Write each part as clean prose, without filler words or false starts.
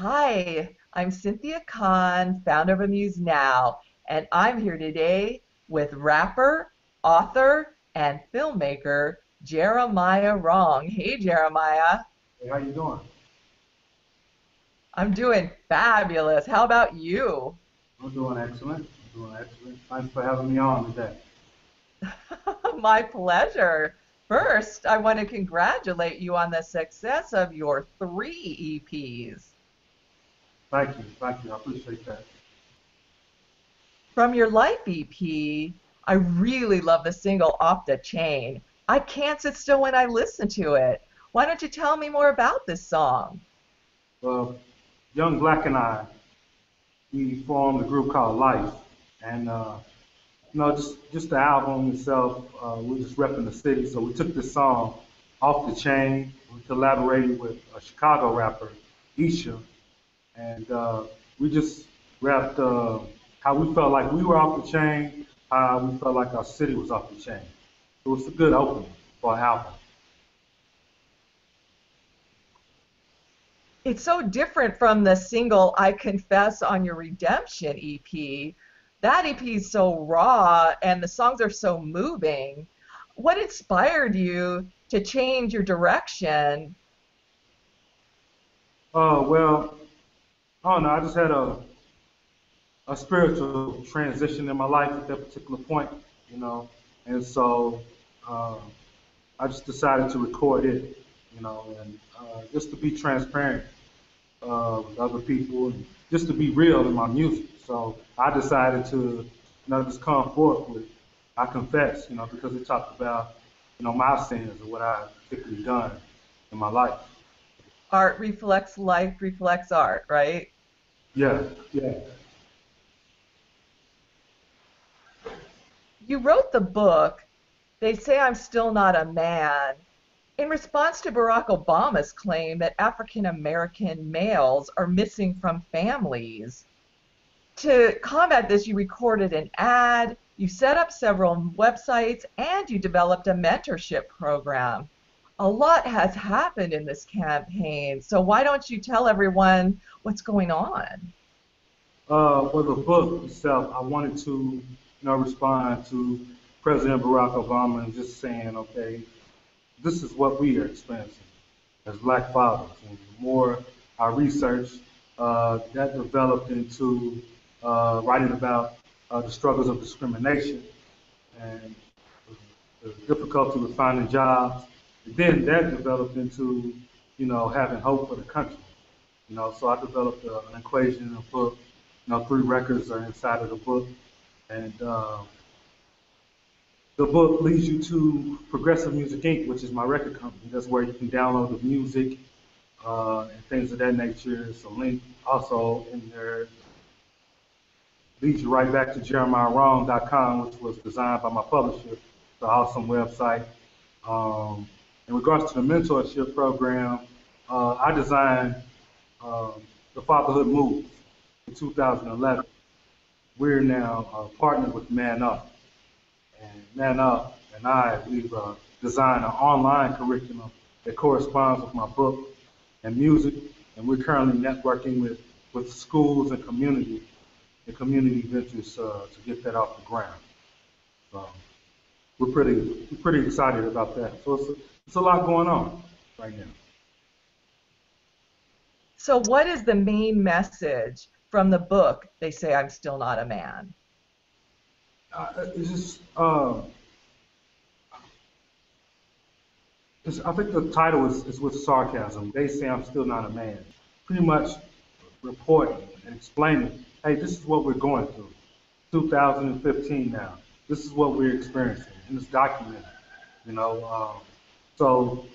Hi, I'm Cynthia Kahn, founder of Amused Now, and I'm here today with rapper, author, and filmmaker Jeremiah Wrong. Hey, Jeremiah. Hey, how you doing? I'm doing fabulous. How about you? I'm doing excellent. I'm doing excellent. Thanks for having me on today. My pleasure. First, I want to congratulate you on the success of your three EPs. Thank you. Thank you. I appreciate that. From your Life EP, I really love the single Off the Chain. I can't sit still when I listen to it. Why don't you tell me more about this song? Well, Young Black and I, we formed a group called Life, and just the album itself, we're just repping the city. So we took this song off the chain. We collaborated with a Chicago rapper, Isha, and we just rapped how we felt like we were off the chain, how we felt like our city was off the chain. So it's a good opening for an album. It's so different from the single I Confess on your Redemption EP. That EP is so raw and the songs are so moving. What inspired you to change your direction? Well, I don't know. I just had a spiritual transition in my life at that particular point, you know, and so uh, I just decided to record it, and just to be transparent with other people and just to be real in my music. So I decided to, just come forth with I confess, because it talked about, my sins and what I've particularly done in my life. Art reflects life, reflects art, right? Yeah, yeah. You wrote the book, They Say I'm Still Not a Man, in response to Barack Obama's claim that African American males are missing from families. To combat this, you recorded an ad, you set up several websites, and you developed a mentorship program. A lot has happened in this campaign, so why don't you tell everyone what's going on? For the book itself, I wanted to, respond to President Barack Obama and just saying, okay, this is what we are experiencing as black fathers. And the more I researched, that developed into writing about the struggles of discrimination and the difficulty with finding jobs. And then that developed into, having hope for the country. So I developed an equation in a book. Three records are inside of the book, and the book leads you to Progressive Music Inc., which is my record company. That's where you can download the music and things of that nature. It's a link also in there. Leads you right back to jeremiahwrong.com, which was designed by my publisher. It's an awesome website. Um, in regards to the mentorship program, I designed the Fatherhood Move in 2011. We're now partnered with Man Up. And Man Up and we've designed an online curriculum that corresponds with my book and music. And we're currently networking with schools and community ventures to get that off the ground. So we're pretty excited about that. So it's a lot going on right now. So, what is the main message from the book, They Say I'm Still Not a Man? It's just, I think the title is with sarcasm. They say I'm still not a man. Pretty much reporting and explaining, hey, this is what we're going through. 2015 now. This is what we're experiencing, and it's documented. You know, so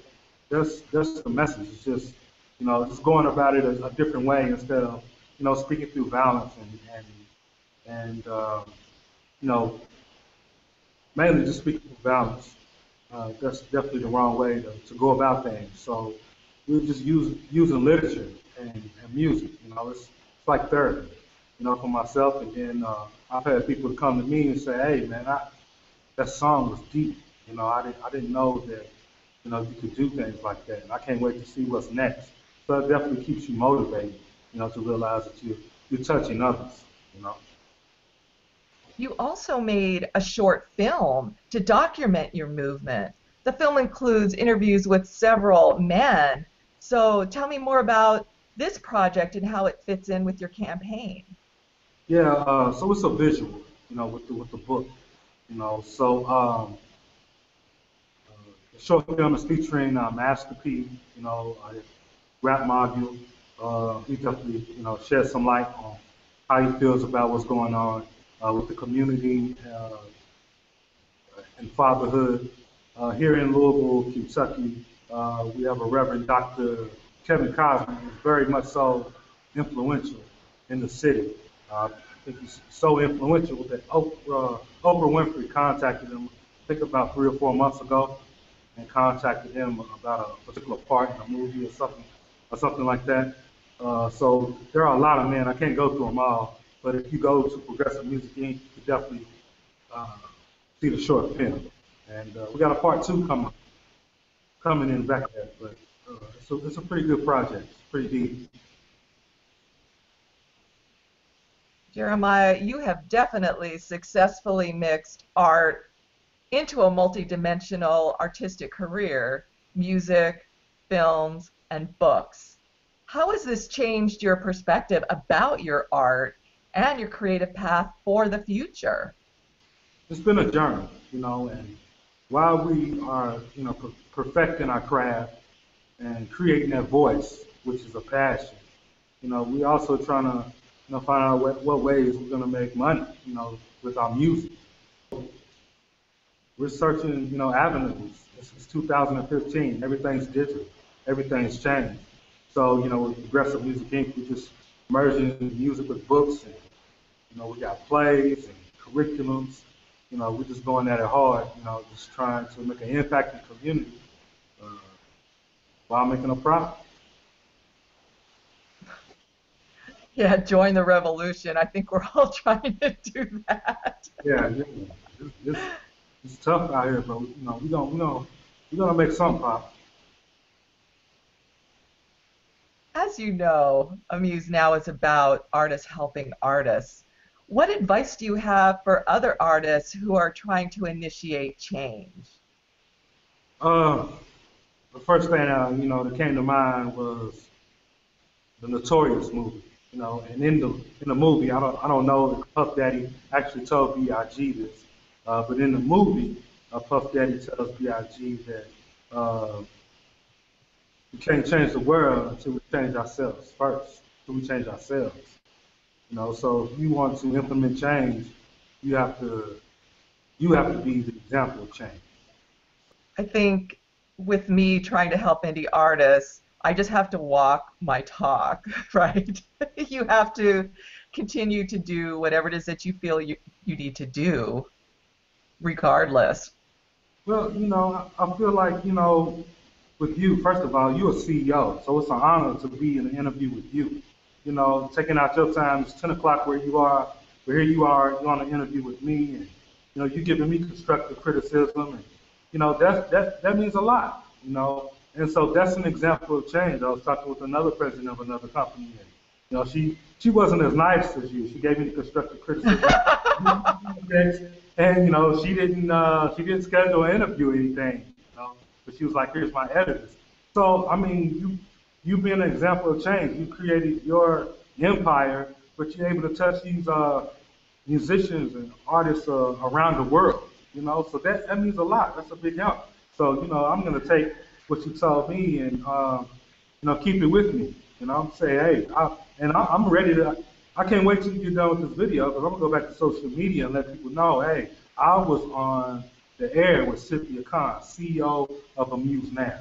that's the message. It's just just going about it a different way instead of speaking through violence and you know mainly just speaking through violence. That's definitely the wrong way to go about things. So we're just using literature and music. It's like therapy. For myself, and then I've had people to come to me and say, "Hey, man, that song was deep. I didn't know that you could do things like that. And I can't wait to see what's next." So it definitely keeps you motivated to realize that you're touching others, you know. You also made a short film to document your movement. The film includes interviews with several men. So tell me more about this project and how it fits in with your campaign. Yeah, so it's a visual, with the book, So the short film is featuring Master P, a rap module. He definitely, shed some light on how he feels about what's going on with the community and fatherhood. Here in Louisville, Kentucky, we have a Reverend Dr. Kevin Cosby, who's very much so influential in the city. I think he's so influential that Oprah Winfrey contacted him, I think about 3 or 4 months ago, and contacted him about a particular part in a movie or something like that. So there are a lot of men. I can't go through them all, but if you go to Progressive Music Inc., you definitely uh, see the short film. And we got a part 2 coming in back there, but it's a pretty good project. It's pretty deep. Jeremiah, you have definitely successfully mixed art into a multidimensional artistic career, music, films, and books. How has this changed your perspective about your art and your creative path for the future? It's been a journey, and while we are, perfecting our craft and creating that voice, which is a passion, we also trying to, find out what ways we're going to make money, with our music. We're searching, avenues. This is 2015. Everything's digital. Everything's changed. So, with Progressive Music Inc., we're just merging music with books, and we got plays and curriculums. We're just going at it hard. Just trying to make an impact in the community uh, while making a profit. Yeah, join the revolution. I think we're all trying to do that. Yeah, yeah. It's, it's tough out here, but we're gonna make some profit. As you know, Amused Now is about artists helping artists. What advice do you have for other artists who are trying to initiate change? Uh, the first thing that came to mind was the Notorious movie. And in the movie, I don't know if Puff Daddy actually told B.I.G. this, but in the movie, Puff Daddy tells B.I.G. that we can't change the world until we change ourselves first. Until we change ourselves. So if you want to implement change, you have to you have to be the example of change. I think with me trying to help indie artists, I just have to walk my talk, right? You have to continue to do whatever it is that you feel you need to do, regardless. Well, I feel like with you, first of all, you're a CEO, so it's an honor to be in an interview with you. Taking out your time, it's 10 o'clock where you are, but here you are, you're on an interview with me, and you're giving me constructive criticism, and that means a lot. And so that's an example of change. I was talking with another president of another company, and she wasn't as nice as you. She gave me the constructive criticism, and she didn't schedule an interview or anything. But she was like, "Here's my editors." So I mean, you being an example of change. You created your empire, but you're able to touch these musicians and artists around the world. So that means a lot. That's a big help. So I'm gonna take what you told me and keep it with me. Say, hey, I'm ready to. I can't wait till you get done with this video because I'm gonna go back to social media and let people know, hey, I was on the air with Cynthia Kahn, CEO of Amused Now.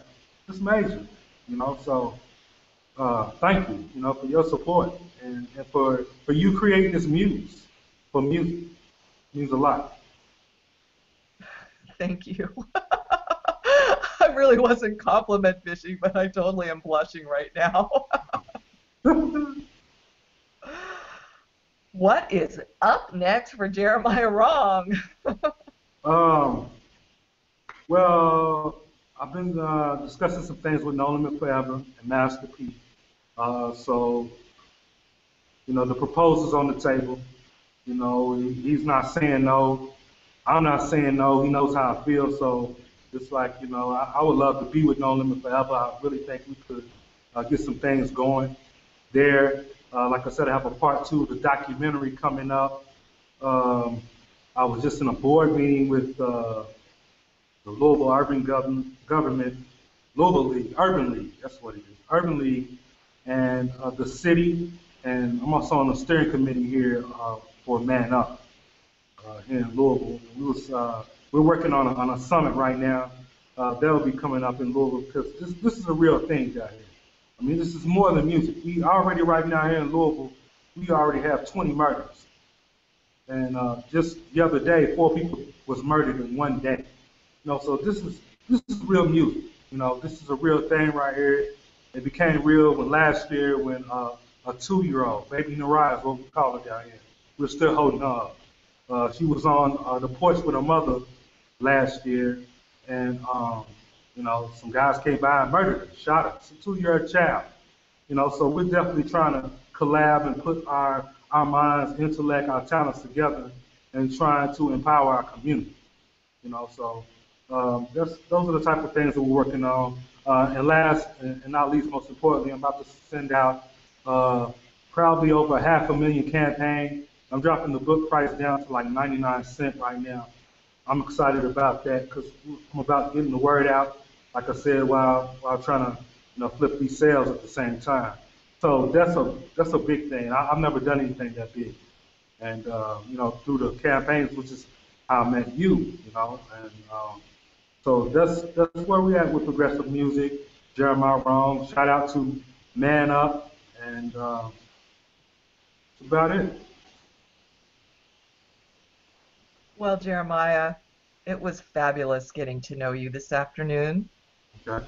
It's major, So thank you, for your support and for you creating this muse for music. It means a lot. Thank you. I really wasn't compliment fishing, but I totally am blushing right now. What is up next for Jeremiah Wrong? um, well, I've been discussing some things with No Limit Forever and Master P. So The proposal's on the table. He's not saying no. I'm not saying no. He knows how I feel. So it's like, I would love to be with No Limit forever. I really think we could get some things going there. Like I said, I have a part two of the documentary coming up. Um, I was just in a board meeting with the Louisville Government, Louisville League, Urban League, that's what it is, Urban League, and the city, and I'm also on the steering committee here for Man Up here in Louisville. We're working on a summit right now. That'll be coming up in Louisville because this is a real thing down here. I mean, this is more than music. We already right now here in Louisville, we already have 20 murders. And just the other day, 4 people was murdered in one day. So this is real music. This is a real thing right here. It became real when last year when a 2-year-old, baby Naraya is what we call her down here. We're still holding her up. She was on the porch with her mother last year, and some guys came by and murdered her, shot her. It's a 2-year-old child. So we're definitely trying to collab and put our minds, intellect, our talents together, and trying to empower our community. So those are the type of things that we're working on. And last and not least, most importantly, I'm about to send out probably over 500,000 campaign. I'm dropping the book price down to like 99 cents right now. I'm excited about that because I'm about getting the word out, like I said, while trying to flip these sales at the same time. So that's a big thing. I've never done anything that big, and through the campaigns, which is how I met you, and so that's where we at with progressive music. Jeremiah Wrong. Shout out to Man Up, and that's about it. Well, Jeremiah, it was fabulous getting to know you this afternoon. Okay.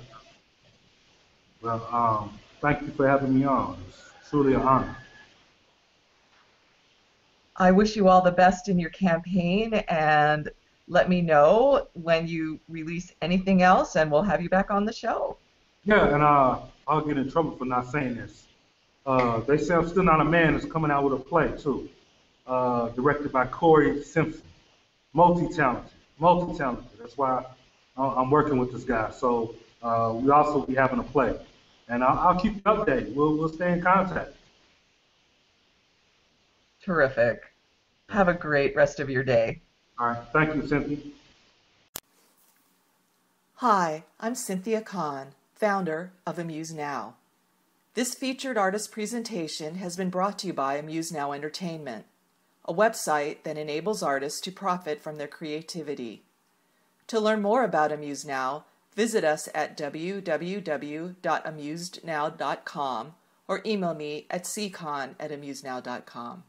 Well, thank you for having me on. It's truly an honor. I wish you all the best in your campaign and let me know when you release anything else and we'll have you back on the show. Yeah, and I'll get in trouble for not saying this. They say I'm Still Not a Man is coming out with a play too, directed by Corey Simpson. Multi-talented, multi-talented. That's why I'm working with this guy. So we also be having a play, and I'll keep you updated. We'll stay in contact. Terrific. Have a great rest of your day. All right. Thank you, Cynthia. Hi, I'm Cynthia Kahn, founder of Amused Now. This featured artist presentation has been brought to you by Amused Now Entertainment, a website that enables artists to profit from their creativity. To learn more about Amused Now, visit us at www.amusednow.com or email me at ckahn@amusednow.com.